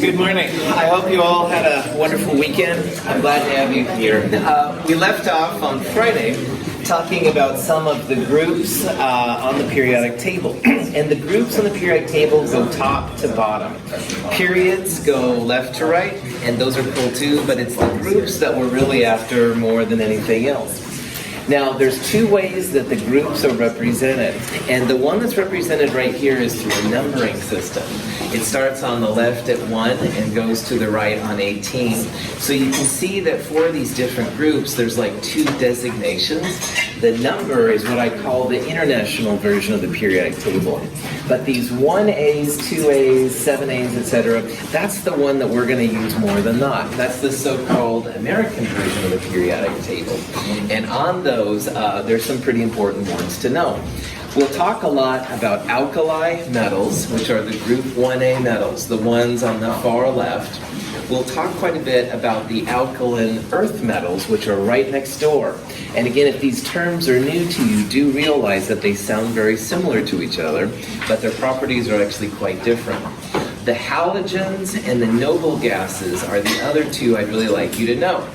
Good morning. I hope you all had a wonderful weekend. I'm glad to have you here. We left off on Friday talking about some of the groups on the periodic table. And the groups on the periodic table go top to bottom. Periods go left to right, and those are cool too, but it's the groups that we're really after more than anything else. Now, there's two ways that the groups are represented, and the one that's represented right here is through a numbering system. It starts on the left at 1 and goes to the right on 18. So you can see that for these different groups, there's like two designations. The number is what I call the international version of the periodic table. But these 1As, 2As, 7As, etc., that's the one that we're going to use more than not. That's the so-called American version of the periodic table. And on those, there's some pretty important ones to know. We'll talk a lot about alkali metals, which are the group 1A metals, the ones on the far left. We'll talk quite a bit about the alkaline earth metals, which are right next door. And again, if these terms are new to you, do realize that they sound very similar to each other, but their properties are actually quite different. The halogens and the noble gases are the other two I'd really like you to know.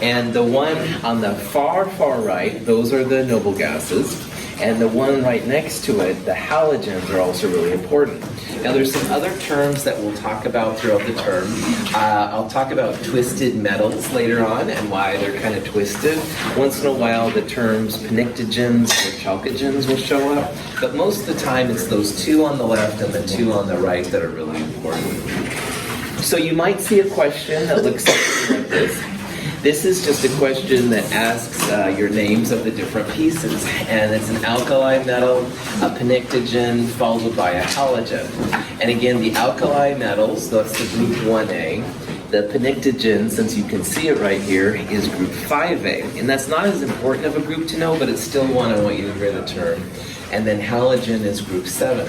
And the one on the far right, those are the noble gases. And the one right next to it, the halogens, are also really important. Now there's some other terms that we'll talk about throughout the term. I'll talk about twisted metals later on and why they're kind of twisted. Once in a while the terms pnictogens or chalcogens will show up, but most of the time it's those two on the left and the two on the right that are really important. So you might see a question that looks something like this. This is just a question that asks your names of the different pieces, and it's an alkali metal, a pnictogen, followed by a halogen. And again, the alkali metals, that's the group 1A. The pnictogen, since you can see it right here, is group 5A. And that's not as important of a group to know, but it's still one I want you to hear the term. And then halogen is group 7.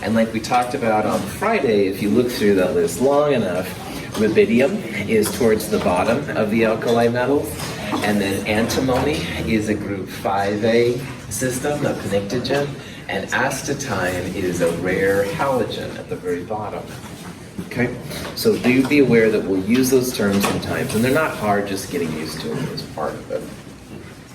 And like we talked about on Friday, if you look through that list long enough, rubidium is towards the bottom of the alkali metals, and then antimony is a group 5A system, a pnictogen, and astatine is a rare halogen at the very bottom. Okay, so do be aware that we'll use those terms sometimes, and they're not hard, just getting used to them is part of it.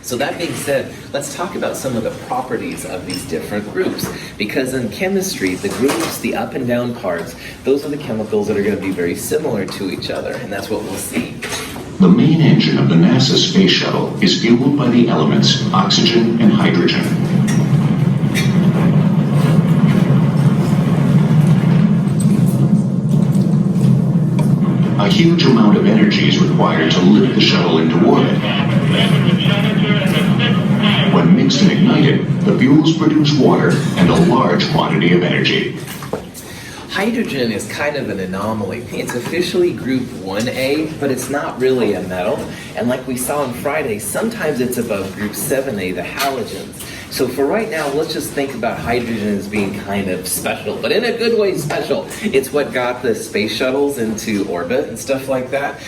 So that being said, let's talk about some of the properties of these different groups. Because in chemistry, the groups, the up and down parts, those are the chemicals that are going to be very similar to each other, and that's what we'll see. The main engine of the NASA space shuttle is fueled by the elements oxygen and hydrogen. A huge amount of energy is required to lift the shuttle into orbit. When mixed and ignited, the fuels produce water and a large quantity of energy. Hydrogen is kind of an anomaly. It's officially group 1A, but it's not really a metal. And like we saw on Friday, sometimes it's above group 7A, the halogens. So for right now, let's just think about hydrogen as being kind of special, but in a good way special. It's what got the space shuttles into orbit and stuff like that.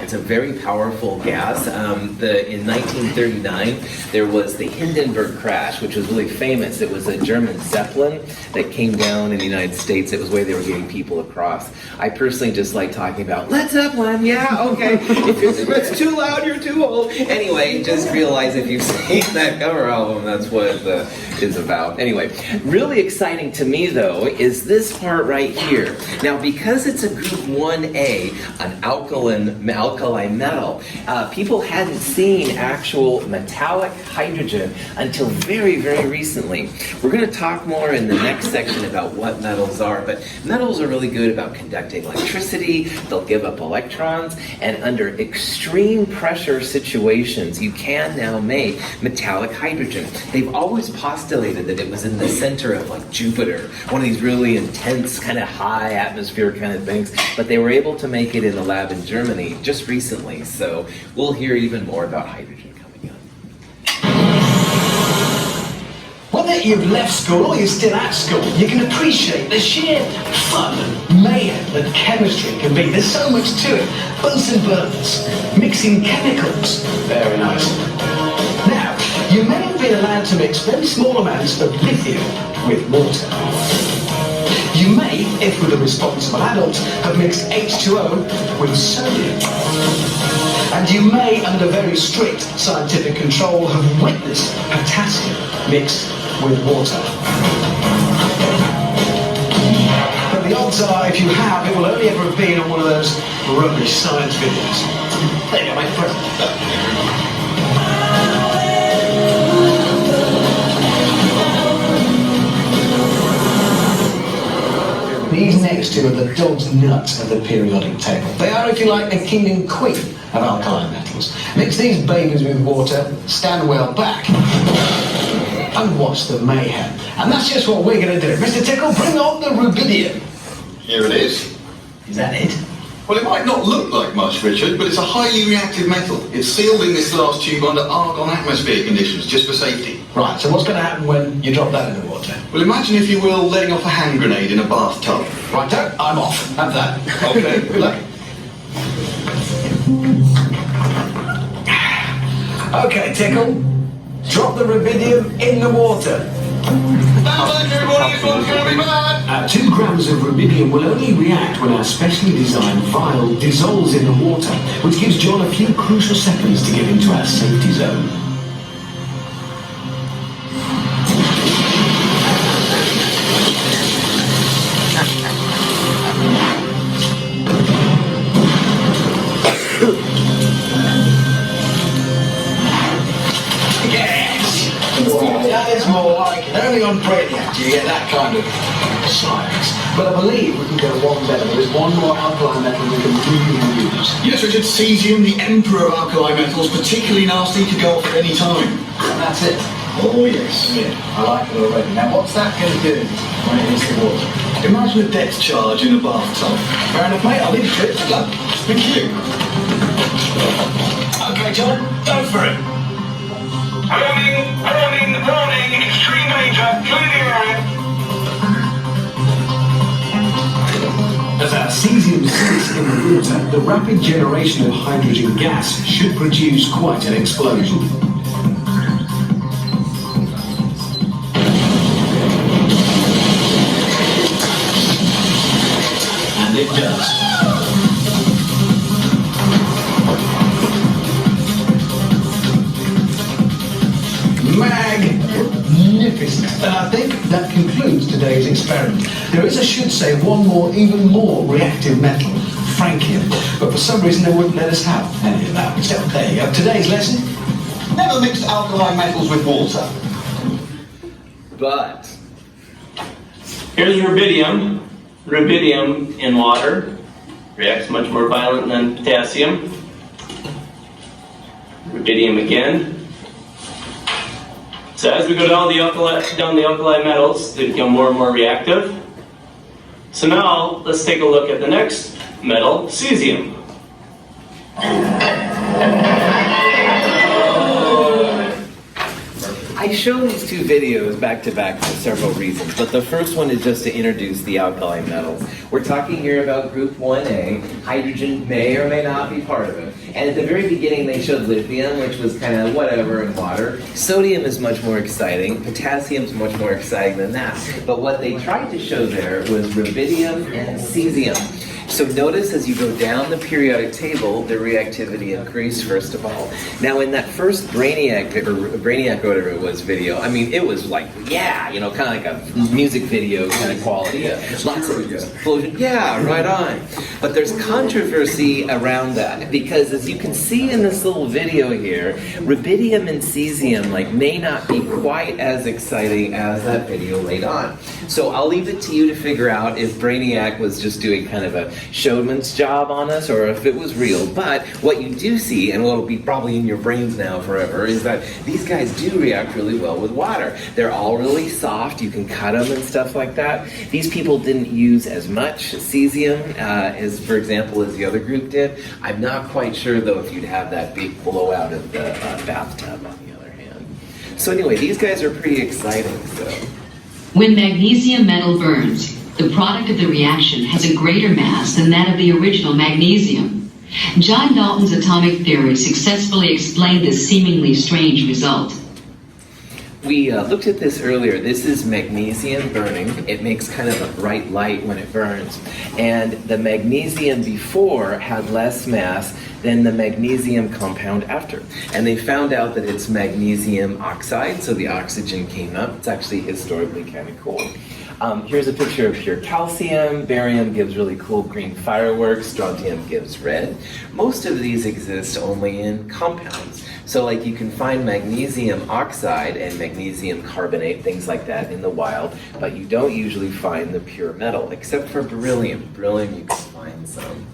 It's a very powerful gas. In 1939, there was the Hindenburg crash, which was really famous. It was a German Zeppelin that came down in the United States. It was where they were getting people across. I personally just like talking about, Led Zeppelin, yeah, okay. If it's too loud, you're too old. Anyway, just realize if you've seen that cover album, that's what it is about. Anyway, really exciting to me though is this part right here. Now because it's a group 1A, an alkali metal, people hadn't seen actual metallic hydrogen until very, very recently. We're going to talk more in the next section about what metals are, but metals are really good about conducting electricity, they'll give up electrons, and under extreme pressure situations you can now make metallic hydrogen. They've always postulated that it was in the center of Jupiter, one of these really intense kind of high atmosphere kind of things, but they were able to make it in the lab in Germany just recently, so we'll hear even more about hydrogen coming up. Whether you've left school or you're still at school, you can appreciate the sheer fun and mayhem that chemistry can be. There's so much to it. Bunsen burners, mixing chemicals. Very nice. Now, you may have been allowed to mix very small amounts of lithium with water. You may, if with a responsible adult, have mixed H2O with sodium. And you may, under very strict scientific control, have witnessed potassium mixed with water. But the odds are, if you have, it will only ever have been on one of those rubbish science videos. There you go, mate, present. These next two are the dog's nuts of the periodic table. They are, if you like, the king and queen of alkali metals. Mix these babies with water, stand well back, and watch the mayhem. And that's just what we're going to do. Mr. Tickle, bring on the rubidium. Here it is. Is that it? Well, it might not look like much, Richard, but it's a highly reactive metal. It's sealed in this glass tube under argon atmosphere conditions, just for safety. Right, so what's going to happen when you drop that in the water? Well, imagine, if you will, letting off a hand grenade in a bathtub. Righto, I'm off. Have that. Okay, good luck. Okay, Tickle. Drop the rubidium in the water. Everybody, this one's going to be bad. 2 grams of rubidium will only react when our specially designed vial dissolves in the water, which gives John a few crucial seconds to get into our safety zone. That is more like it. Only on Brainiac do you get that kind of science. But I believe we can go one better. There is one more alkali metal we can really use. Yes, Richard, cesium, the emperor of alkali metals, particularly nasty to go off at any time. And that's it. Oh, yes. Yeah, I like it already. Now, what's that going to do when it hits the water? Imagine a depth charge in a bathtub. Fair enough, mate. I'll leave it to it. Good luck. Thank you. Okay, John, go for it. Warning, extreme danger, clear the area. As our cesium sinks in the water, the rapid generation of hydrogen gas should produce quite an explosion. And it does. Magnificent. And I think that concludes today's experiment. There is, I should say, one more, even more reactive metal, frankium. But for some reason they wouldn't let us have any of that. So there you go. Today's lesson. Never mix alkali metals with water. But Here's rubidium. Rubidium in water reacts much more violent than potassium. Rubidium again. So as we go down the alkali metals, they become more and more reactive. So now let's take a look at the next metal, cesium. I show these two videos back to back for several reasons, but the first one is just to introduce the alkali metals. We're talking here about group 1A. Hydrogen may or may not be part of it. And at the very beginning they showed lithium, which was kind of whatever in water. Sodium is much more exciting. Potassium is much more exciting than that. But what they tried to show there was rubidium and cesium. So notice as you go down the periodic table, the reactivity increased first of all. Now in that first Brainiac or whatever it was video, I mean it was like, yeah, you know, kind of like a music video kind of quality. Lots of explosion. Yeah, right on. But there's controversy around that because as you can see in this little video here, rubidium and cesium like may not be quite as exciting as that video laid on. So I'll leave it to you to figure out if Brainiac was just doing kind of a showman's job on us or if it was real. But what you do see, and what will be probably in your brains now forever, is that these guys do react really well with water. They're all really soft, you can cut them and stuff like that. These people didn't use as much cesium as, for example, as the other group did. I'm not quite sure though if you'd have that big blowout of the bathtub on the other hand. So anyway, these guys are pretty exciting. So when magnesium metal burns, the product of the reaction has a greater mass than that of the original magnesium. John Dalton's atomic theory successfully explained this seemingly strange result. We looked at this earlier. This is magnesium burning. It makes kind of a bright light when it burns. And the magnesium before had less mass than the magnesium compound after. And they found out that it's magnesium oxide, so the oxygen came up. It's actually historically kind of cool. Here's a picture of pure calcium. Barium gives really cool green fireworks. Strontium gives red. Most of these exist only in compounds. So like you can find magnesium oxide and magnesium carbonate, things like that in the wild, but you don't usually find the pure metal, except for beryllium. Beryllium you can find some.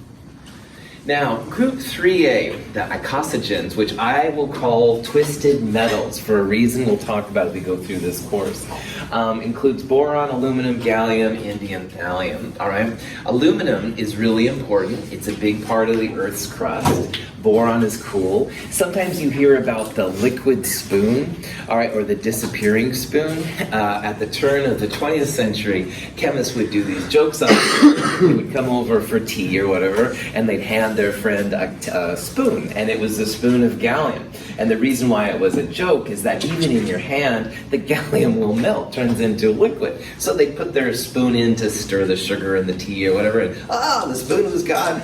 Now, group 3A, the icosanogens, which I will call twisted metals for a reason we'll talk about as we go through this course, includes boron, aluminum, gallium, indium, thallium, all right? Aluminum is really important. It's a big part of the Earth's crust. Boron is cool. Sometimes you hear about the liquid spoon, all right, or the disappearing spoon. At the turn of the 20th century, chemists would do these jokes on it. They would come over for tea or whatever, and they'd hand their friend a spoon, and it was the spoon of gallium. And the reason why it was a joke is that even in your hand, the gallium will melt, turns into liquid. So they put their spoon in to stir the sugar in the tea or whatever, and the spoon was gone.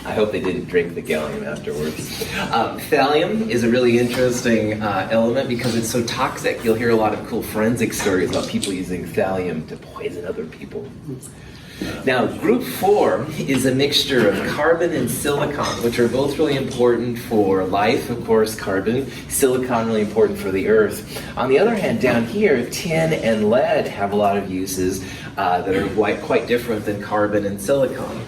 I hope they didn't drink the gallium afterwards. Thallium is a really interesting element because it's so toxic. You'll hear a lot of cool forensic stories about people using thallium to poison other people. Now, group 4 is a mixture of carbon and silicon, which are both really important for life, of course, carbon. Silicon really important for the Earth. On the other hand, down here, tin and lead have a lot of uses that are quite different than carbon and silicon.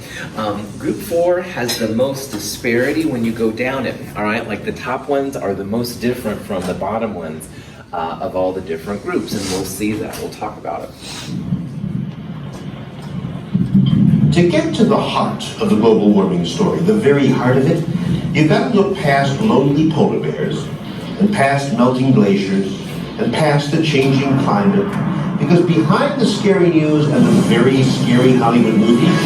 Group 4 has the most disparity when you go down it, all right? Like the top ones are the most different from the bottom ones of all the different groups, and we'll see that. We'll talk about it. To get to the heart of the global warming story, the very heart of it, you've got to look past lonely polar bears, and past melting glaciers, and past the changing climate, because behind the scary news and the very scary Hollywood movies,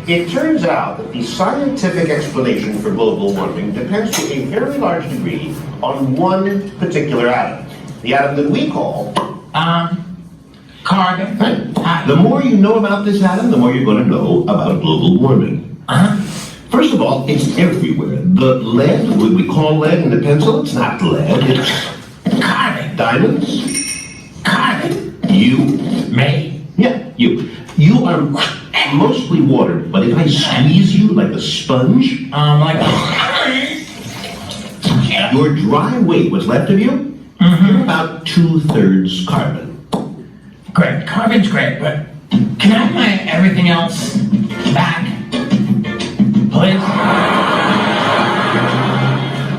it turns out that the scientific explanation for global warming depends to a very large degree on one particular atom, the atom that we call carbon. Right. The more you know about this atom, the more you're going to know about global warming. First of all, it's everywhere. The lead, what we call lead in the pencil, it's not lead, it's carbon. Diamonds. Carbon. You. Me. Yeah, you. You are mostly water, but if I squeeze you like a sponge, your dry weight, what's left of you, you're about 2/3 carbon. Great. Carbon's great, but can I have my everything else back? Please?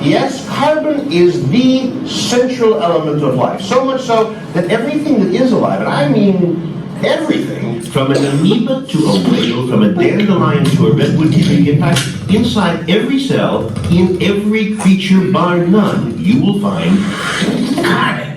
Yes, carbon is the central element of life. So much so that everything that is alive, and I mean everything, from an amoeba to a whale, from a dandelion to a redwood tree, in fact, inside every cell, in every creature bar none, you will find Carbon.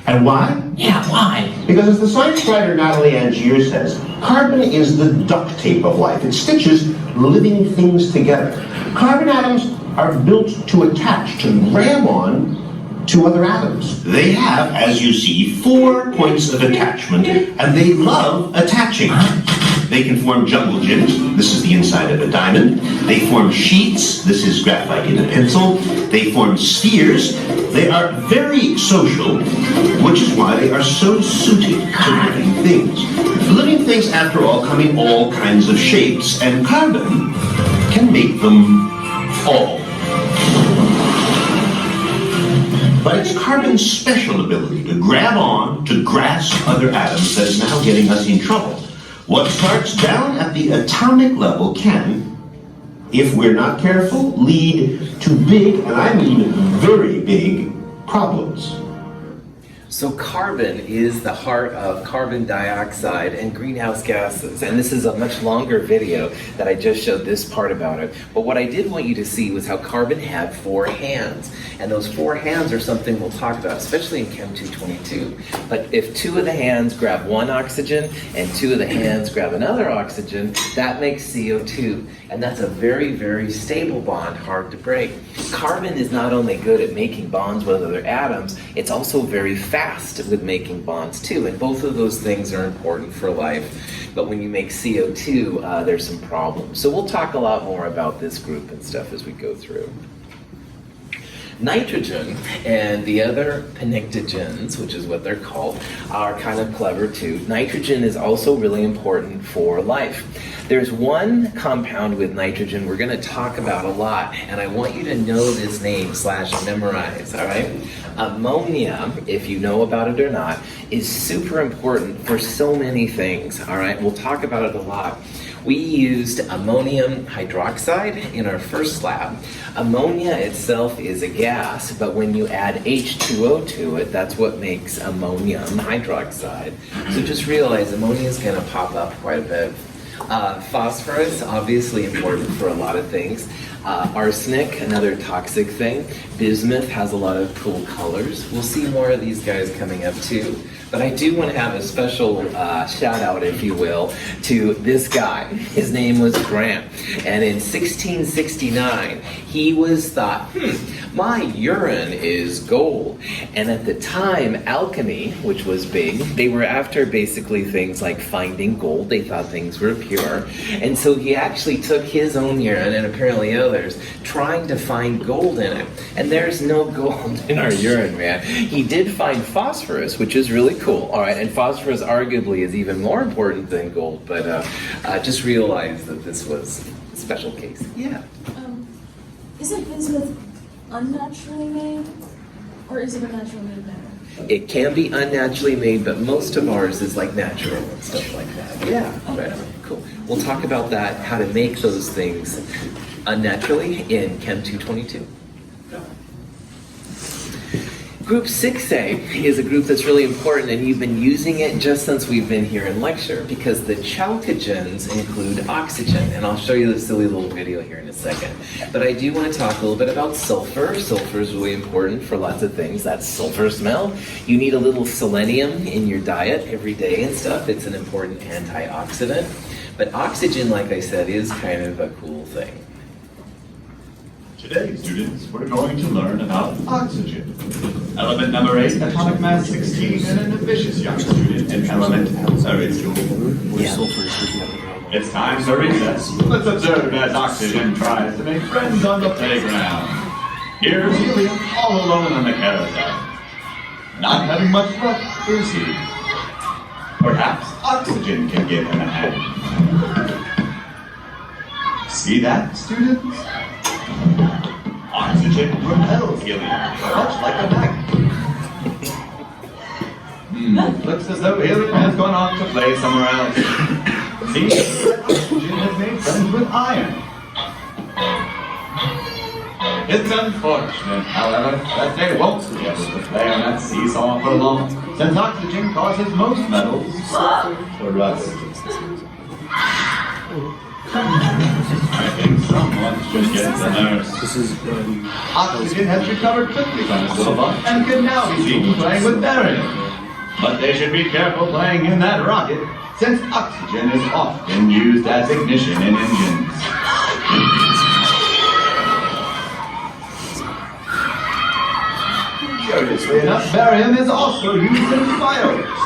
And why? Yeah, why? Because as the science writer Natalie Angier says, carbon is the duct tape of life. It stitches living things together. Carbon atoms are built to attach, to grab on to other atoms. They have, as you see, 4 points of attachment, and they love attaching. They can form jungle gyms. This is the inside of a diamond. They form sheets. This is graphite in a pencil. They form spheres. They are very social, which is why they are so suited to living things. Living things, after all, come in all kinds of shapes, and carbon can make them all. But it's carbon's special ability to grab on, to grasp other atoms that is now getting us in trouble. What starts down at the atomic level can, if we're not careful, lead to big, and I mean very big, problems. So carbon is the heart of carbon dioxide and greenhouse gases. And this is a much longer video that I just showed this part about it. But what I did want you to see was how carbon had 4 hands. And those 4 hands are something we'll talk about, especially in Chem 222. But if 2 of the hands grab one oxygen and 2 of the hands grab another oxygen, that makes CO2. And that's a very, very stable bond, hard to break. Carbon is not only good at making bonds with other atoms, it's also very fast with making bonds too. And both of those things are important for life. But when you make CO2, there's some problems. So we'll talk a lot more about this group and stuff as we go through. Nitrogen and the other pnictogens, which is what they're called, are kind of clever too. Nitrogen is also really important for life. There's one compound with nitrogen we're going to talk about a lot, and I want you to know this name / memorize, all right? Ammonia, if you know about it or not, is super important for so many things, all right? We'll talk about it a lot. We used ammonium hydroxide in our first lab. Ammonia itself is a gas, but when you add H2O to it, that's what makes ammonium hydroxide. So just realize ammonia is going to pop up quite a bit. Phosphorus, obviously important for a lot of things. Arsenic, another toxic thing. Bismuth has a lot of cool colors. We'll see more of these guys coming up too. But I do want to have a special shout out, if you will, to this guy. His name was Grant. And in 1669, he was thought, my urine is gold. And at the time, alchemy, which was big, they were after basically things like finding gold. They thought things were pure. And so he actually took his own urine, and apparently others, trying to find gold in it. And there's no gold in our urine, man. He did find phosphorus, which is really cool. All right, and phosphorus arguably is even more important than gold, but just realize that this was a special case. Yeah. Isn't bismuth unnaturally made, or is it a naturally made matter? It can be unnaturally made, but most of ours is like natural and stuff like that. Yeah, right. Cool. We'll talk about that, how to make those things unnaturally in Chem 222. Group 6A is a group that's really important, and you've been using it just since we've been here in lecture, because the chalcogens include oxygen, and I'll show you this silly little video here in a second. But I do want to talk a little bit about sulfur. Sulfur is really important for lots of things. That sulfur smell. You need a little selenium in your diet every day and stuff. It's an important antioxidant. But oxygen, like I said, is kind of a cool thing. Today, students, we're going to learn about oxygen. Element number 8, atomic mass 16, and an ambitious young student in element original. It's time for recess. Let's observe as oxygen tries to make friends on the playground. Here's helium all alone on the carousel. Not having much luck, is he? Perhaps oxygen can give him a hand. See that, students? Oxygen repels helium, much like a magnet. Looks as though helium has gone on to play somewhere else. Seems that oxygen has made friends with iron. It's unfortunate, however, that they won't be able to play on that seesaw for long, since oxygen causes most metals to rust. I think someone's just getting the nurse. Oxygen has recovered quickly from his little bump and can now be seen playing with barium. But they should be careful playing in that rocket, since oxygen is often used as ignition in engines. Curiously enough, barium is also used in fireworks,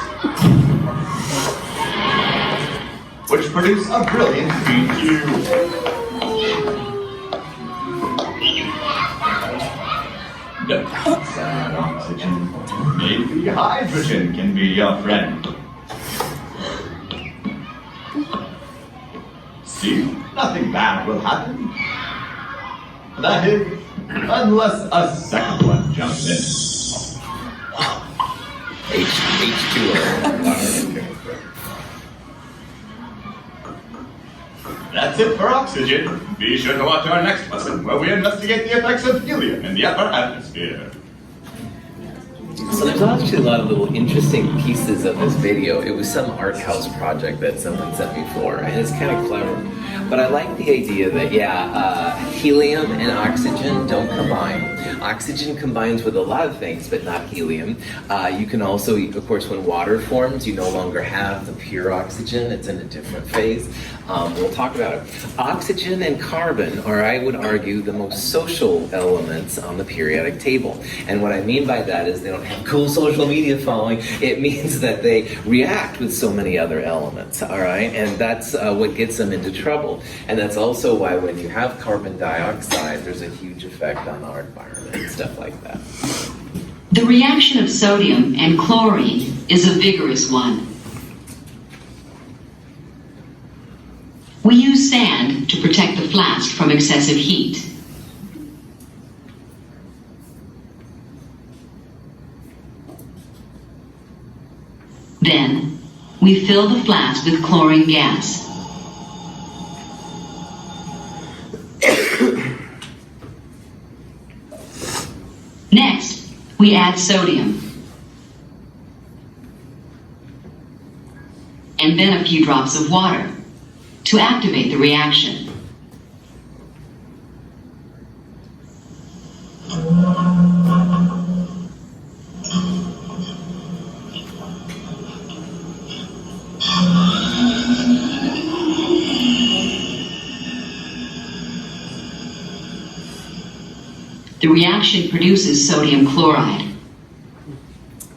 which produce a brilliant green hue. Don't be sad, oxygen. Maybe hydrogen can be your friend. See, nothing bad will happen. That is, unless a second one jumps in. H2O. That's it for oxygen. Be sure to watch our next lesson, where we investigate the effects of helium in the upper atmosphere. So there's actually a lot of little interesting pieces of this video. It was some art house project that someone sent me for, and it's kind of clever. But I like the idea that, helium and oxygen don't combine. Oxygen combines with a lot of things, but not helium. You can also, of course, when water forms, you no longer have the pure oxygen. It's in a different phase. We'll talk about it. Oxygen and carbon are, I would argue, the most social elements on the periodic table. And what I mean by that is they don't have cool social media following. It means that they react with so many other elements, all right? And that's what gets them into trouble. And that's also why when you have carbon dioxide, there's a huge effect on our environment and stuff like that. The reaction of sodium and chlorine is a vigorous one. We use sand to protect the flask from excessive heat. Then, we fill the flask with chlorine gas. Next, we add sodium. And then a few drops of water to activate the reaction. The reaction produces sodium chloride.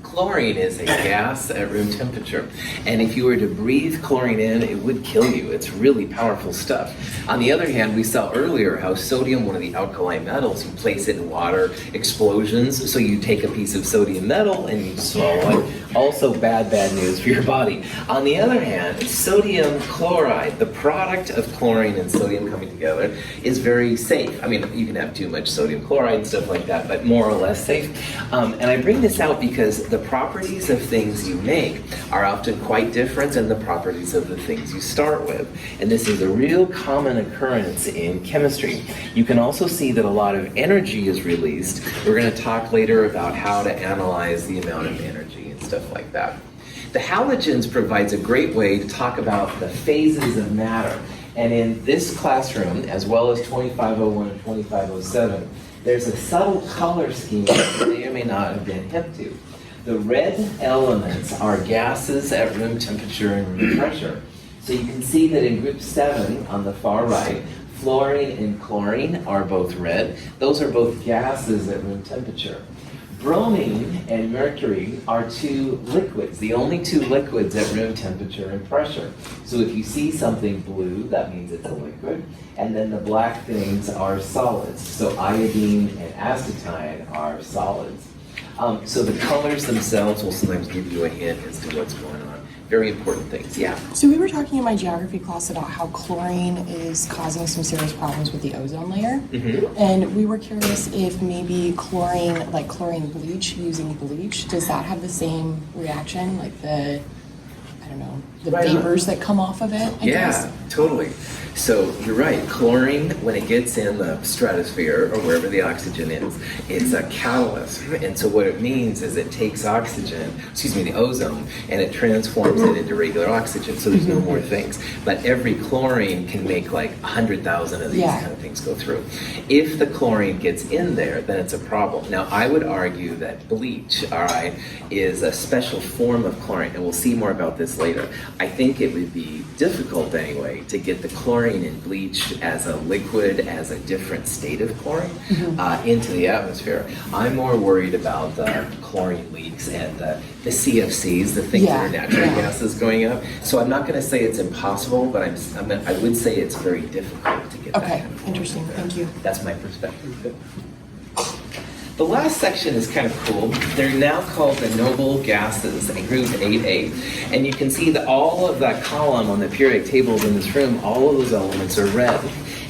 Chlorine is a gas at room temperature, and if you were to breathe chlorine in, it would kill you. It's really powerful stuff. On the other hand, we saw earlier how sodium, one of the alkali metals, you place it in water, explosions, so you take a piece of sodium metal and you swallow it. Also bad news for your body. On the other hand, sodium chloride, the product of chlorine and sodium coming together, is very safe. I mean, you can have too much sodium chloride and stuff like that, but more or less safe. And I bring this out because the properties of things you make are often quite different than the properties of the things you start with. And this is a real common occurrence in chemistry. You can also see that a lot of energy is released. We're going to talk later about how to analyze the amount of energy and stuff like that. The halogens provides a great way to talk about the phases of matter. And in this classroom, as well as 2501 and 2507, there's a subtle color scheme that you may or may not have been hip to. The red elements are gases at room temperature and room pressure. So you can see that in group 7 on the far right, fluorine and chlorine are both red. Those are both gases at room temperature. Bromine and mercury are two liquids, the only two liquids at room temperature and pressure. So if you see something blue, that means it's a liquid. And then the black things are solids. So iodine and acetine are solids. So the colors themselves will sometimes give you a hint as to what's going on. Very important things, yeah. So we were talking in my geography class about how chlorine is causing some serious problems with the ozone layer. Mm-hmm. And we were curious if maybe chlorine, like chlorine bleach, using bleach, does that have the same reaction? Like the, I don't know, the vapors that come off of it, I guess? Totally. So you're right, chlorine, when it gets in the stratosphere or wherever the oxygen is, it's a catalyst. And so what it means is it takes the ozone, and it transforms it into regular oxygen, so there's no more things. But every chlorine can make like 100,000 of these kind of things go through. If the chlorine gets in there, then it's a problem. Now, I would argue that bleach, all right, is a special form of chlorine, and we'll see more about this later. I think it would be difficult anyway to get the chlorine in bleach as a liquid, as a different state of chlorine into the atmosphere. I'm more worried about the chlorine leaks and the CFCs, the things that are natural gases going up. So I'm not going to say it's impossible, but I would say it's very difficult to get that. Okay, interesting, thank you. That's my perspective. The last section is kind of cool. They're now called the noble gases in group 8A. And you can see that all of that column on the periodic tables in this room, all of those elements are red.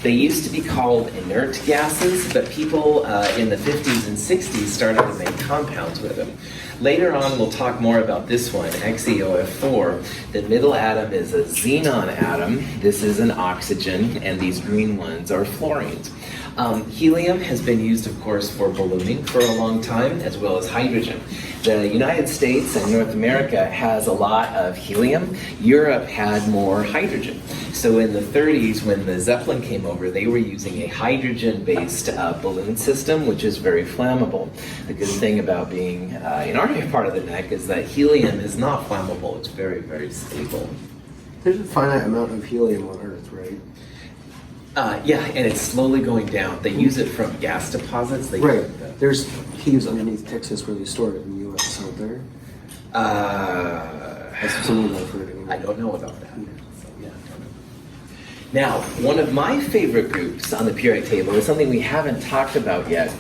They used to be called inert gases, but people in the 50s and 60s started to make compounds with them. Later on, we'll talk more about this one, XeOF4. The middle atom is a xenon atom. This is an oxygen, and these green ones are fluorines. Helium has been used, of course, for ballooning for a long time, as well as hydrogen. The United States and North America has a lot of helium. Europe had more hydrogen. So in the 30s, when the Zeppelin came over, they were using a hydrogen-based balloon system, which is very flammable. The good thing about being in our part of the neck is that helium is not flammable. It's very, very stable. There's a finite amount of helium on Earth, right? Yeah, and it's slowly going down. They use it from gas deposits. Right. There's caves underneath Texas where they store it in the U.S., aren't there? That's something I've heard. Anyway. I don't know about that. So, yeah, I don't know. Now, one of my favorite groups on the periodic table is something we haven't talked about yet.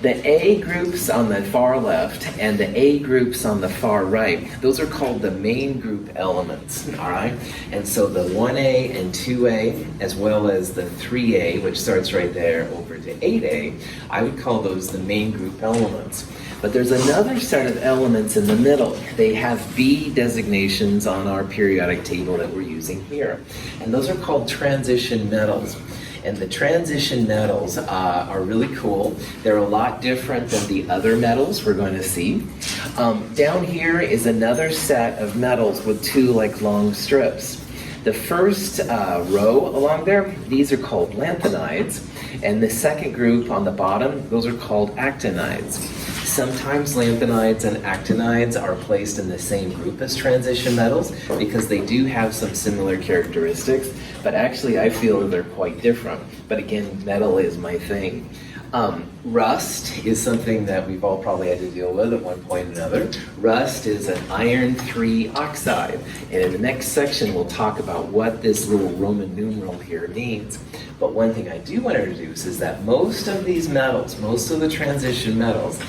The A groups on the far left and the A groups on the far right, those are called the main group elements, all right? And so the 1A and 2A, as well as the 3A, which starts right there over to 8A, I would call those the main group elements. But there's another set of elements in the middle. They have B designations on our periodic table that we're using here. And those are called transition metals. And the transition metals are really cool. They're a lot different than the other metals we're going to see. Down here is another set of metals with two long strips. The first row along there, these are called lanthanides. And the second group on the bottom, those are called actinides. Sometimes lanthanides and actinides are placed in the same group as transition metals because they do have some similar characteristics, but actually I feel that they're quite different. But again, metal is my thing. Rust is something that we've all probably had to deal with at one point or another. Rust is an iron 3 oxide. And in the next section, we'll talk about what this little Roman numeral here means. But one thing I do want to introduce is that most of these metals, most of the transition metals,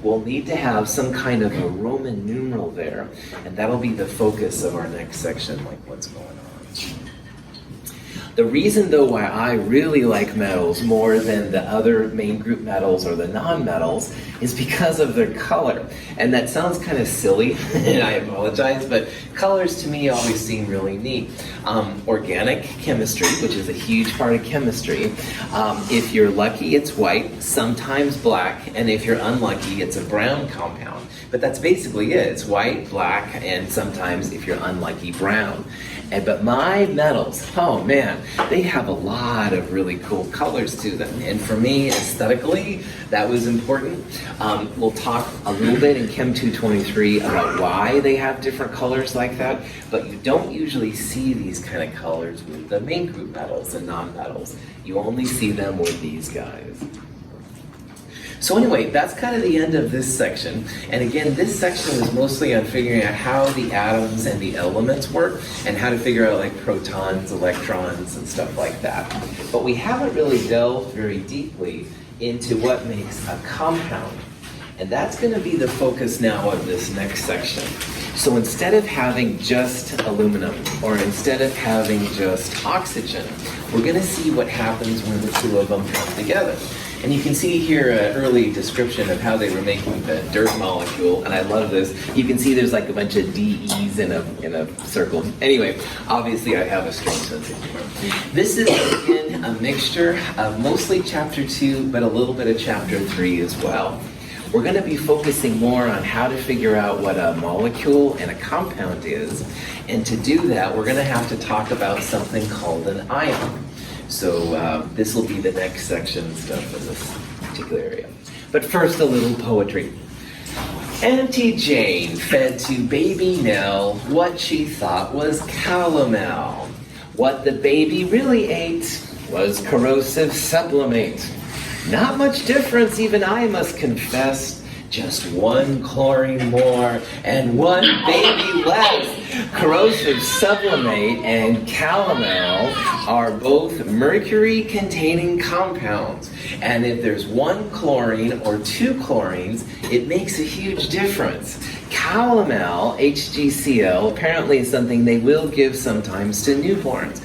will need to have some kind of a Roman numeral there. And that'll be the focus of our next section, like what's going on. The reason, though, why I really like metals more than the other main group metals or the non-metals is because of their color. And that sounds kind of silly, and I apologize, but colors to me always seem really neat. Organic chemistry, which is a huge part of chemistry, if you're lucky, it's white, sometimes black, and if you're unlucky, it's a brown compound. But that's basically it. It's white, black, and sometimes, if you're unlucky, brown. But my metals, oh man, they have a lot of really cool colors to them. And for me, aesthetically, that was important. We'll talk a little bit in Chem 223 about why they have different colors like that, but you don't usually see these kind of colors with the main group metals and non-metals. You only see them with these guys. So anyway, that's kind of the end of this section. And again, this section was mostly on figuring out how the atoms and the elements work and how to figure out like protons, electrons, and stuff like that. But we haven't really delved very deeply into what makes a compound. And that's going to be the focus now of this next section. So instead of having just aluminum, or instead of having just oxygen, we're going to see what happens when the two of them come together. And you can see here an early description of how they were making the dirt molecule, and I love this. You can see there's like a bunch of DEs in a circle. Anyway, obviously I have a strange sense of humor. This is, again, a mixture of mostly Chapter 2, but a little bit of Chapter 3 as well. We're going to be focusing more on how to figure out what a molecule and a compound is, and to do that, we're going to have to talk about something called an ion. So this will be the next section stuff in this particular area. But first, a little poetry. Auntie Jane fed to baby Nell what she thought was calomel. What the baby really ate was corrosive sublimate. Not much difference, even I must confess. Just one chlorine more and one baby less. Corrosive sublimate and calomel are both mercury-containing compounds. And if there's one chlorine or two chlorines, it makes a huge difference. Calomel, HgCl, apparently is something they will give sometimes to newborns.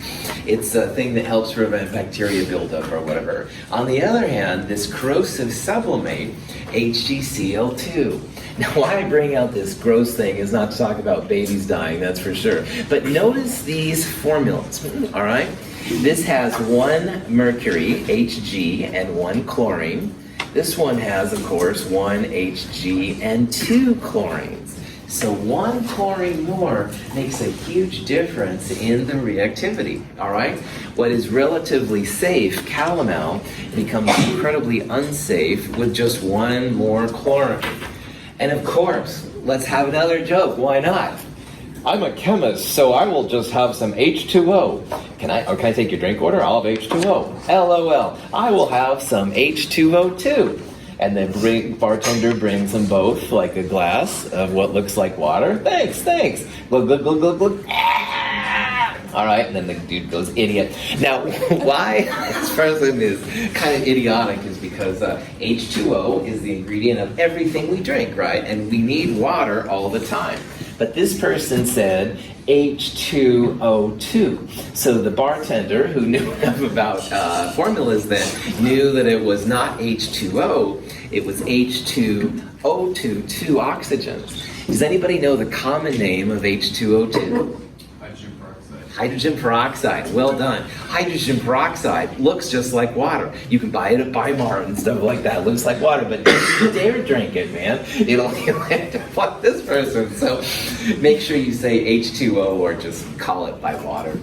It's a thing that helps prevent bacteria buildup or whatever. On the other hand, this corrosive sublimate, HgCl2. Now, why I bring out this gross thing is not to talk about babies dying, that's for sure. But notice these formulas, all right? This has 1 mercury, Hg, and 1 chlorine. This one has, of course, 1 Hg and 2 chlorines. So 1 chlorine more makes a huge difference in the reactivity, all right? What is relatively safe, calomel, becomes incredibly unsafe with just 1 more chlorine. And of course, let's have another joke, why not? I'm a chemist, so I will just have some H2O. Can I take your drink order? I'll have H2O. LOL. I will have some H2O too. And then bartender brings them both like a glass of what looks like water. Thanks. Glug, glug, glug, glug, glug. All right, and then the dude goes, idiot. Now, why this person is kind of idiotic is because H2O is the ingredient of everything we drink, right? And we need water all the time. But this person said H2O2. So the bartender, who knew enough about formulas then, knew that it was not H2O, it was H2O2, 2 oxygens. Does anybody know the common name of H2O2? Hydrogen peroxide. Well done. Hydrogen peroxide looks just like water. You can buy it at Weimar and stuff like that. It looks like water, but don't you dare drink it, man. It'll end up like this person. So make sure you say H2O or just call it by water.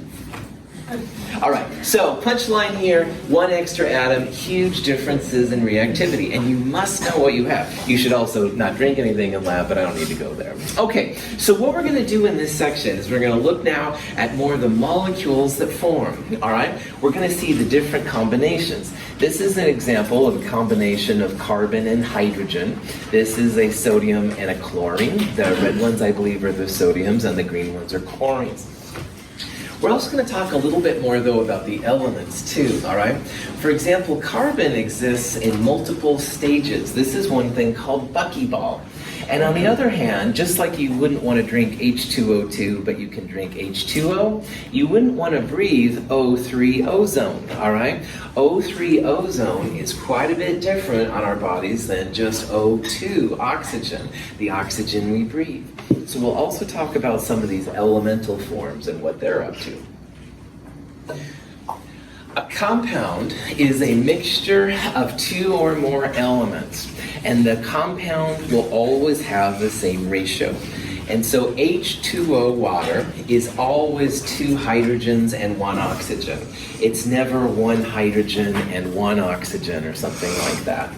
All right, so punchline here, 1 extra atom, huge differences in reactivity, and you must know what you have. You should also not drink anything in lab, but I don't need to go there. Okay, so what we're going to do in this section is we're going to look now at more of the molecules that form, all right? We're going to see the different combinations. This is an example of a combination of carbon and hydrogen. This is a sodium and a chlorine. The red ones, I believe, are the sodiums, and the green ones are chlorines. We're also going to talk a little bit more, though, about the elements, too, all right? For example, carbon exists in multiple stages. This is one thing called buckyball. And on the other hand, just like you wouldn't want to drink H2O2, but you can drink H2O, you wouldn't want to breathe O3 ozone, all right? O3 ozone is quite a bit different on our bodies than just O2 oxygen, the oxygen we breathe. So we'll also talk about some of these elemental forms and what they're up to. A compound is a mixture of 2 or more elements, and the compound will always have the same ratio. And so H2O water is always 2 hydrogens and 1 oxygen. It's never 1 hydrogen and 1 oxygen or something like that.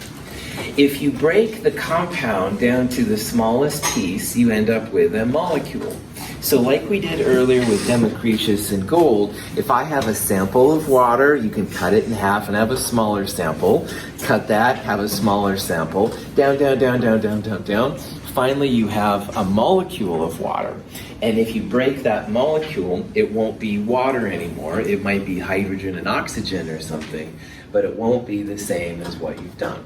If you break the compound down to the smallest piece, you end up with a molecule. So like we did earlier with Democritus and gold, if I have a sample of water, you can cut it in half and have a smaller sample. Cut that, have a smaller sample. Down, down, down, down, down, down, down. Finally, you have a molecule of water. And if you break that molecule, it won't be water anymore. It might be hydrogen and oxygen or something, but it won't be the same as what you've done.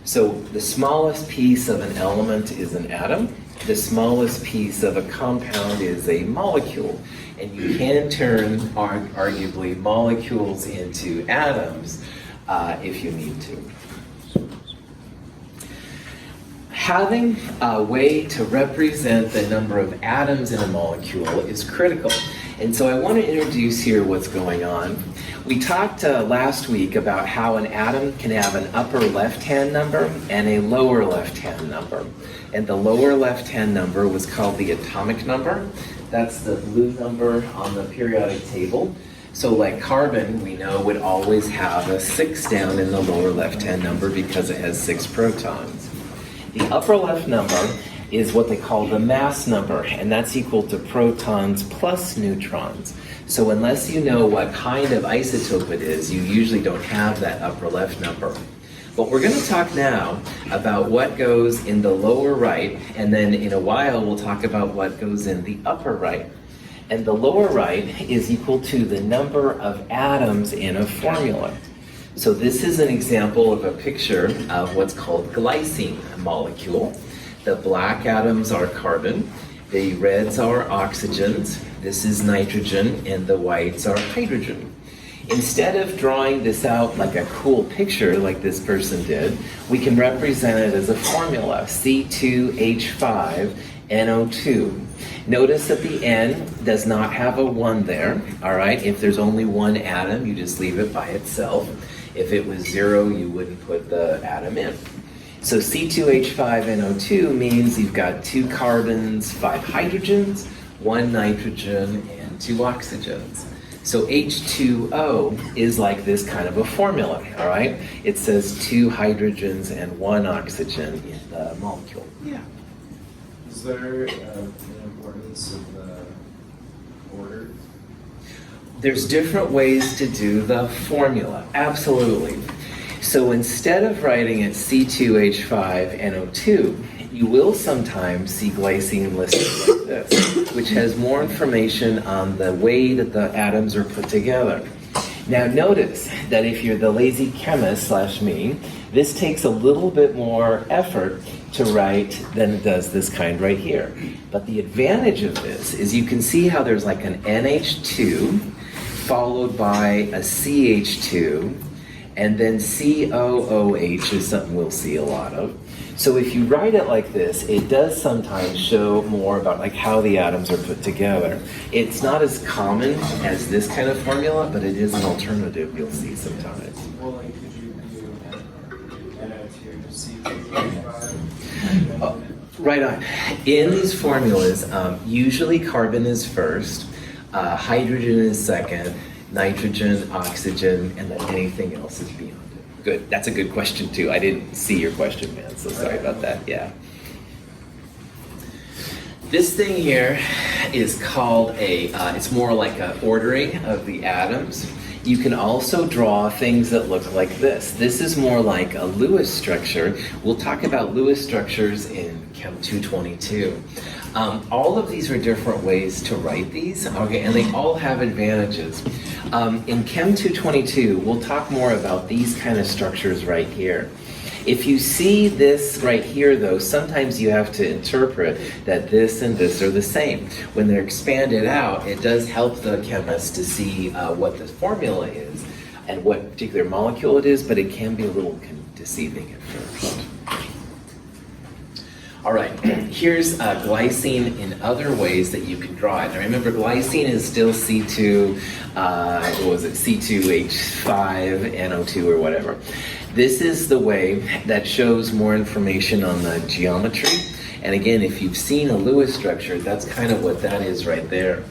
So the smallest piece of an element is an atom. The smallest piece of a compound is a molecule. And you can turn, arguably, molecules into atoms if you need to. Having a way to represent the number of atoms in a molecule is critical. And so I want to introduce here what's going on. We talked last week about how an atom can have an upper left-hand number and a lower left-hand number. And the lower left-hand number was called the atomic number. That's the blue number on the periodic table. So like carbon, we know, would always have a 6 down in the lower left-hand number because it has 6 protons. The upper left number is what they call the mass number, and that's equal to protons plus neutrons. So unless you know what kind of isotope it is, you usually don't have that upper left number. But we're going to talk now about what goes in the lower right, and then in a while we'll talk about what goes in the upper right. And the lower right is equal to the number of atoms in a formula. So this is an example of a picture of what's called glycine molecule. The black atoms are carbon, the reds are oxygens, this is nitrogen, and the whites are hydrogen. Instead of drawing this out like a cool picture like this person did, we can represent it as a formula, C2H5 NO2. Notice that the N does not have a 1 there, all right? If there's only one atom, you just leave it by itself. If it was 0, you wouldn't put the atom in. So C2H5NO2 means you've got 2 carbons, 5 hydrogens, 1 nitrogen, and 2 oxygens. So H2O is like this kind of a formula, all right? It says 2 hydrogens and 1 oxygen in the molecule. Yeah. Is there an importance of the order? There's different ways to do the formula, absolutely. So instead of writing it C2H5NO2, you will sometimes see glycine listed like this, which has more information on the way that the atoms are put together. Now notice that if you're the lazy chemist / me, this takes a little bit more effort to write than it does this kind right here. But the advantage of this is you can see how there's like an NH2 followed by a CH2, and then COOH is something we'll see a lot of. So if you write it like this, it does sometimes show more about like how the atoms are put together. It's not as common as this kind of formula, but it is an alternative you'll see sometimes. Well, like, could you do NO2 C2H5? Oh, right on. In these formulas, usually carbon is first, hydrogen is second, nitrogen, oxygen, and then anything else is beyond it. Good. That's a good question, too. I didn't see your question, man, so sorry about that. Yeah. This thing here is called it's more like an ordering of the atoms. You can also draw things that look like this. This is more like a Lewis structure. We'll talk about Lewis structures in Chem 222. All of these are different ways to write these, okay, and they all have advantages. In Chem 222, we'll talk more about these kind of structures right here. If you see this right here, though, sometimes you have to interpret that this and this are the same. When they're expanded out, it does help the chemist to see what the formula is and what particular molecule it is, but it can be a little deceiving at first. All right, here's glycine in other ways that you can draw it. Now remember, glycine is still C2, C2H5NO2 or whatever. This is the way that shows more information on the geometry. And again, if you've seen a Lewis structure, that's kind of what that is right there.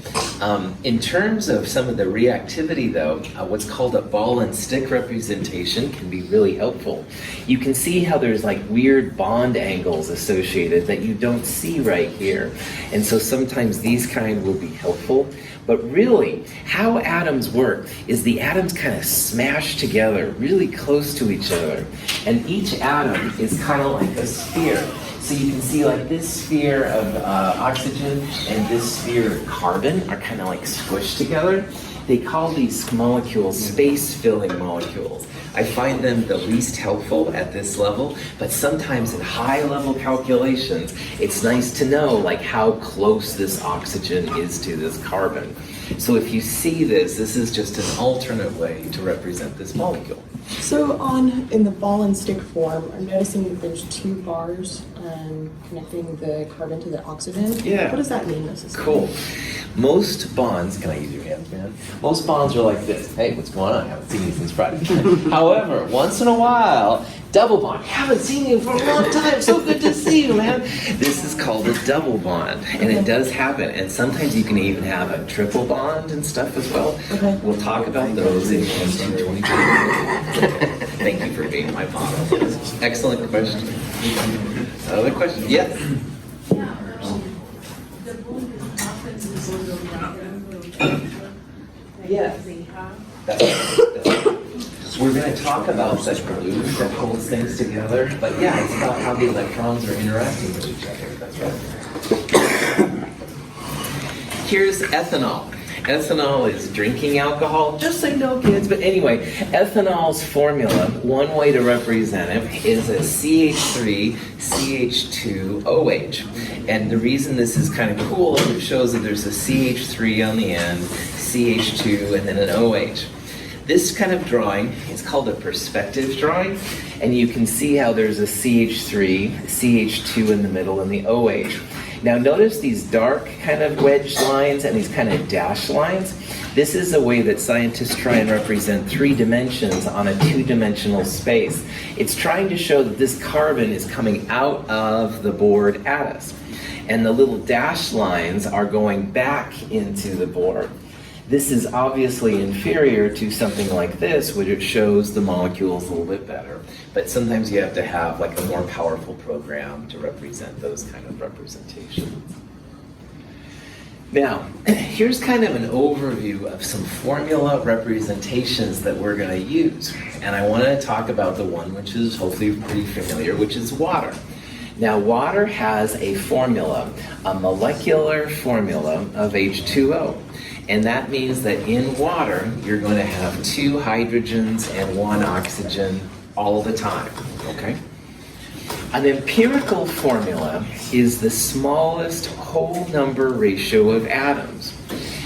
In terms of some of the reactivity, though, what's called a ball and stick representation can be really helpful. You can see how there's like weird bond angles associated that you don't see right here. And so sometimes these kind will be helpful. But really, how atoms work is the atoms kind of smash together really close to each other. And each atom is kind of like a sphere. So you can see like this sphere of oxygen and this sphere of carbon are kind of like squished together. They call these molecules space-filling molecules. I find them the least helpful at this level, but sometimes in high-level calculations, it's nice to know like how close this oxygen is to this carbon. So if you see this is just an alternate way to represent this molecule. So in the ball and stick form, I'm noticing that there's 2 bars connecting the carbon to the oxygen. Yeah. What does that mean necessarily? Cool. Most bonds, can I use your hands, man? Most bonds are like this. Hey, what's going on? I haven't seen you since Friday. However, once in a while, double bond. Haven't seen you for a long time. So good to see you, man. This is called a double bond, and it does happen. And sometimes you can even have a triple bond and stuff as well. Okay. We'll talk about those in Chem 222. Thank you for being my model. Excellent question. Other question? Yes. Yes. We're going to talk about such glue that holds things together, but yeah, it's about how the electrons are interacting with each other. That's right. Here's ethanol. Ethanol is drinking alcohol, just so you know, kids. But anyway, ethanol's formula, one way to represent it is a CH3CH2OH. And the reason this is kind of cool is it shows that there's a CH3 on the end, CH2, and then an OH. This kind of drawing is called a perspective drawing, and you can see how there's a CH3, CH2 in the middle, and the OH. Now notice these dark kind of wedged lines and these kind of dashed lines. This is a way that scientists try and represent 3 dimensions on a 2-dimensional space. It's trying to show that this carbon is coming out of the board at us. And the little dashed lines are going back into the board. This is obviously inferior to something like this, which it shows the molecules a little bit better. But sometimes you have to have like a more powerful program to represent those kind of representations. Now, here's kind of an overview of some formula representations that we're going to use. And I want to talk about the one which is hopefully pretty familiar, which is water. Now, water has a formula, a molecular formula of H2O. And that means that in water, you're going to have 2 hydrogens and 1 oxygen all the time, okay? An empirical formula is the smallest whole number ratio of atoms.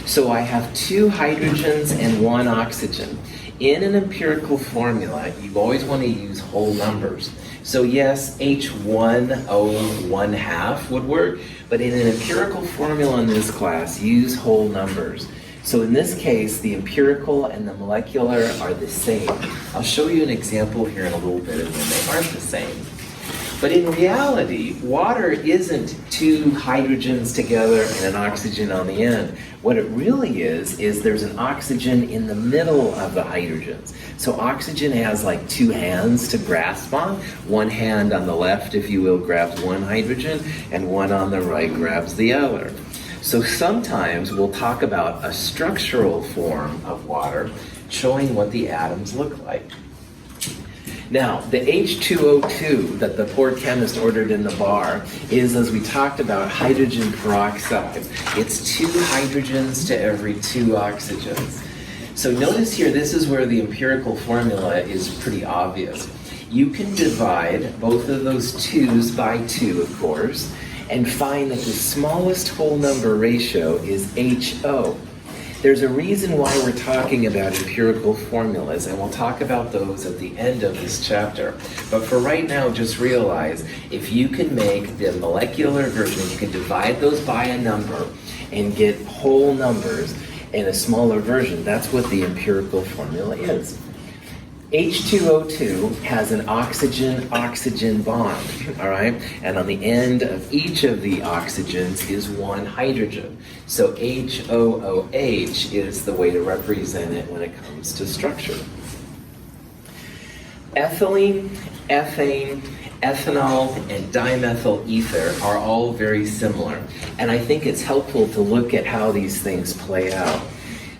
So I have 2 hydrogens and 1 oxygen. In an empirical formula, you always want to use whole numbers. So yes, H1O1/2 would work, but in an empirical formula in this class, use whole numbers. So in this case, the empirical and the molecular are the same. I'll show you an example here in a little bit of when they aren't the same. But in reality, water isn't 2 hydrogens together and an oxygen on the end. What it really is there's an oxygen in the middle of the hydrogens. So oxygen has like 2 hands to grasp on. One hand on the left, if you will, grabs one hydrogen, and one on the right grabs the other. So sometimes we'll talk about a structural form of water, showing what the atoms look like. Now, the H2O2 that the poor chemist ordered in the bar is, as we talked about, hydrogen peroxide. It's 2 hydrogens to every 2 oxygens. So notice here, this is where the empirical formula is pretty obvious. You can divide both of those 2's by 2, of course, and find that the smallest whole number ratio is HO. There's a reason why we're talking about empirical formulas, and we'll talk about those at the end of this chapter. But for right now, just realize if you can make the molecular version, you can divide those by a number and get whole numbers in a smaller version. That's what the empirical formula is. H2O2 has an oxygen-oxygen bond, all right? And on the end of each of the oxygens is 1 hydrogen. So HOOH is the way to represent it when it comes to structure. Ethylene, ethane, ethanol, and dimethyl ether are all very similar. And I think it's helpful to look at how these things play out.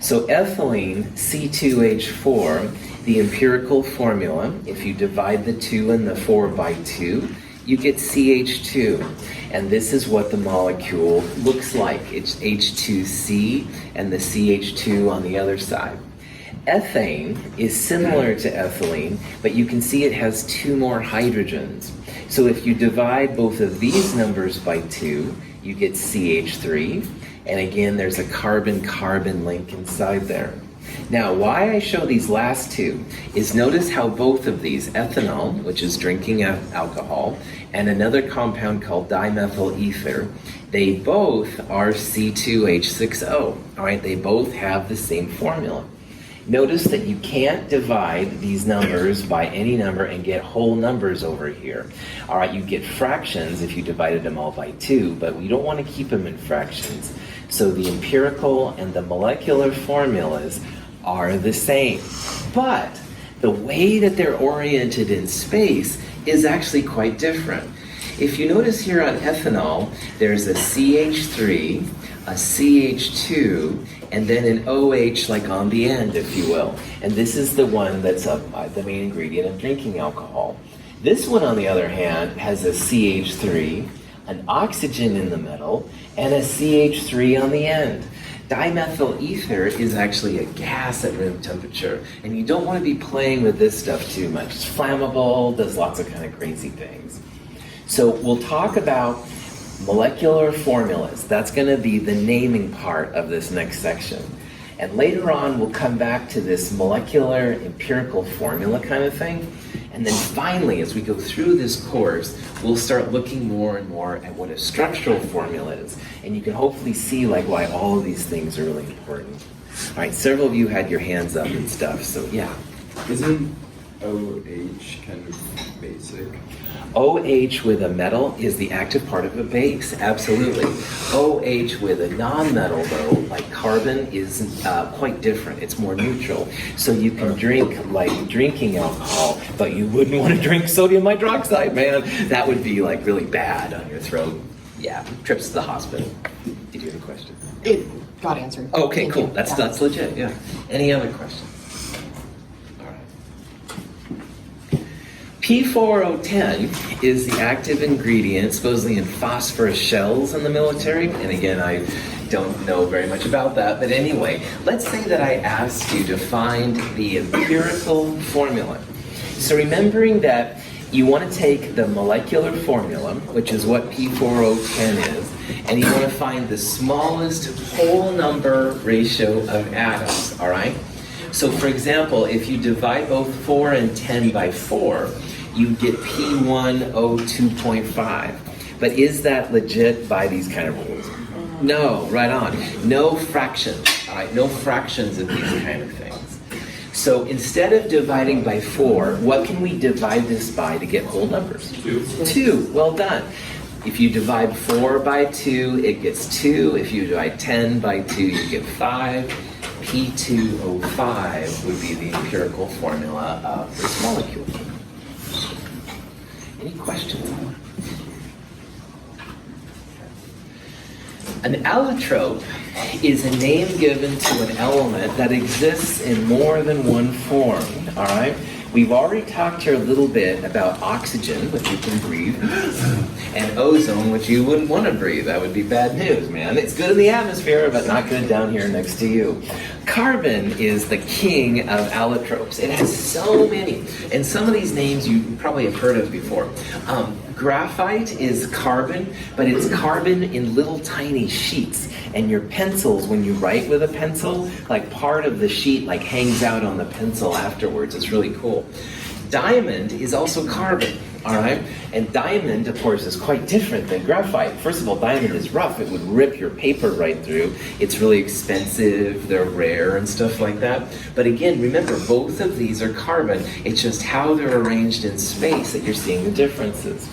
So ethylene, C2H4, the empirical formula, if you divide the 2 and the 4 by 2, you get CH2. And this is what the molecule looks like. It's H2C and the CH2 on the other side. Ethane is similar to ethylene, but you can see it has 2 more hydrogens. So if you divide both of these numbers by 2, you get CH3. And again, there's a carbon-carbon link inside there. Now, why I show these last 2 is notice how both of these, ethanol, which is drinking alcohol, and another compound called dimethyl ether, they both are C2H6O. All right, they both have the same formula. Notice that you can't divide these numbers by any number and get whole numbers over here. All right, you get fractions if you divided them all by 2, but we don't want to keep them in fractions. So the empirical and the molecular formulas are the same. But the way that they're oriented in space is actually quite different. If you notice here on ethanol, there's a CH3, a CH2, and then an OH like on the end, if you will. And this is the one that's the main ingredient of drinking alcohol. This one, on the other hand, has a CH3, an oxygen in the middle, and a CH3 on the end. Dimethyl ether is actually a gas at room temperature, and you don't want to be playing with this stuff too much. It's flammable, does lots of kind of crazy things. So we'll talk about molecular formulas. That's going to be the naming part of this next section. And later on, we'll come back to this molecular empirical formula kind of thing, And then finally, as we go through this course, we'll start looking more and more at what a structural formula is. And you can hopefully see like why all of these things are really important. All right, several of you had your hands up and stuff, so yeah. Isn't OH kind of basic? OH with a metal is the active part of a base, absolutely. OH with a non-metal, though, like carbon, is quite different. It's more neutral. So you can drink like drinking alcohol, but you wouldn't want to drink sodium hydroxide, man. That would be like really bad on your throat. Yeah, trips to the hospital. Did you have a question? It got answered. Okay, Thank cool. you. That's legit, yeah. Any other questions? P4010 is the active ingredient supposedly in phosphorus shells in the military. And again, I don't know very much about that. But anyway, let's say that I asked you to find the empirical formula. So remembering that you want to take the molecular formula, which is what P4010 is, and you want to find the smallest whole number ratio of atoms, all right? So for example, if you divide both 4 and 10 by 4, you get P1O2.5. But is that legit by these kind of rules? No, right on. No fractions, all right? No fractions of these kind of things. So instead of dividing by 4, what can we divide this by to get whole numbers? 2. Well done. If you divide 4 by 2, it gets 2. If you divide 10 by 2, you get 5. P2O5 would be the empirical formula of this molecule. Any questions? An allotrope is a name given to an element that exists in more than one form, all right? We've already talked here a little bit about oxygen, which you can breathe, and ozone, which you wouldn't want to breathe. That would be bad news, man. It's good in the atmosphere, but not good down here next to you. Carbon is the king of allotropes. It has so many, and some of these names you probably have heard of before. Graphite is carbon, but it's carbon in little tiny sheets. And your pencils, when you write with a pencil, like part of the sheet like hangs out on the pencil afterwards. It's really cool. Diamond is also carbon, all right? And diamond, of course, is quite different than graphite. First of all, diamond is rough. It would rip your paper right through. It's really expensive. They're rare and stuff like that. But again, remember, both of these are carbon. It's just how they're arranged in space that you're seeing the differences.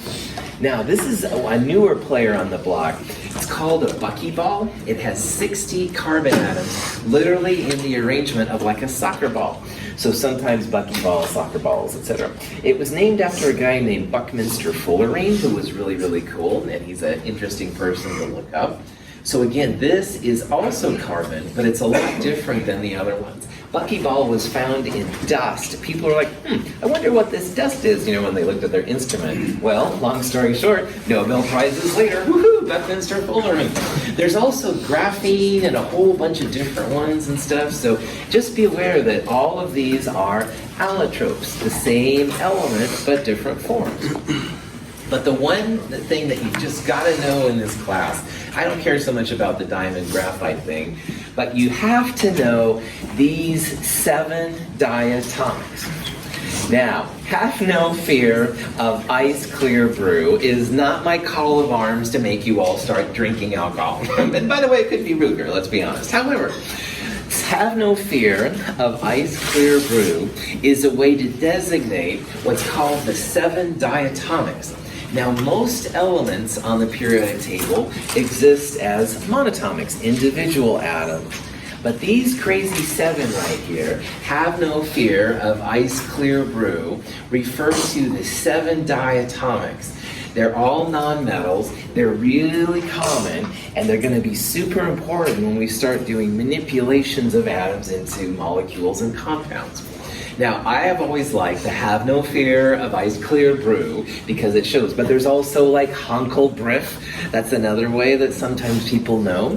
Now, this is a newer player on the block. It's called a buckyball. It has 60 carbon atoms, literally in the arrangement of like a soccer ball. So sometimes buckyballs, soccer balls, etc. It was named after a guy named Buckminster Fullerene, who was really, really cool, and he's an interesting person to look up. So again, this is also carbon, but it's a lot different than the other ones. Buckyball was found in dust. People are like, I wonder what this dust is, when they looked at their instrument. Well, long story short, Nobel Prizes later, woohoo, Buckminster Fullerene. There's also graphene and a whole bunch of different ones and stuff, so just be aware that all of these are allotropes, the same element, but different forms. But the one thing that you've just got to know in this class, I don't care so much about the diamond graphite thing, but you have to know these 7 diatomics. Now, have no fear of ice clear brew. It is not my call of arms to make you all start drinking alcohol. And by the way, it could be root beer, let's be honest. However, have no fear of ice clear brew is a way to designate what's called the 7 diatomics. Now, most elements on the periodic table exist as monatomics, individual atoms. But these crazy 7 right here, have no fear of ice clear brew, refer to the 7 diatomics. They're all nonmetals, they're really common, and they're going to be super important when we start doing manipulations of atoms into molecules and compounds. Now, I have always liked to have no fear of ice clear brew because it shows, but there's also like Hunkelbriff. That's another way that sometimes people know.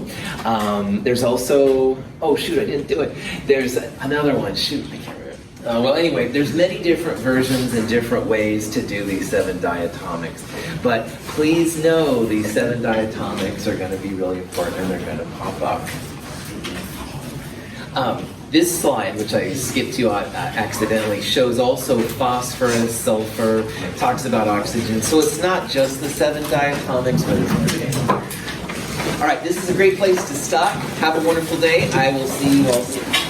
There's also, oh shoot, I didn't do it. There's another one, shoot, I can't remember. Well, anyway, there's many different versions and different ways to do these 7 diatomics. But please know these 7 diatomics are going to be really important and they're going to pop up. This slide, which I skipped to accidentally, shows also phosphorus, sulfur, talks about oxygen. So it's not just the 7 diatomics, but it's everything. All right, this is a great place to stop. Have a wonderful day. I will see you all soon.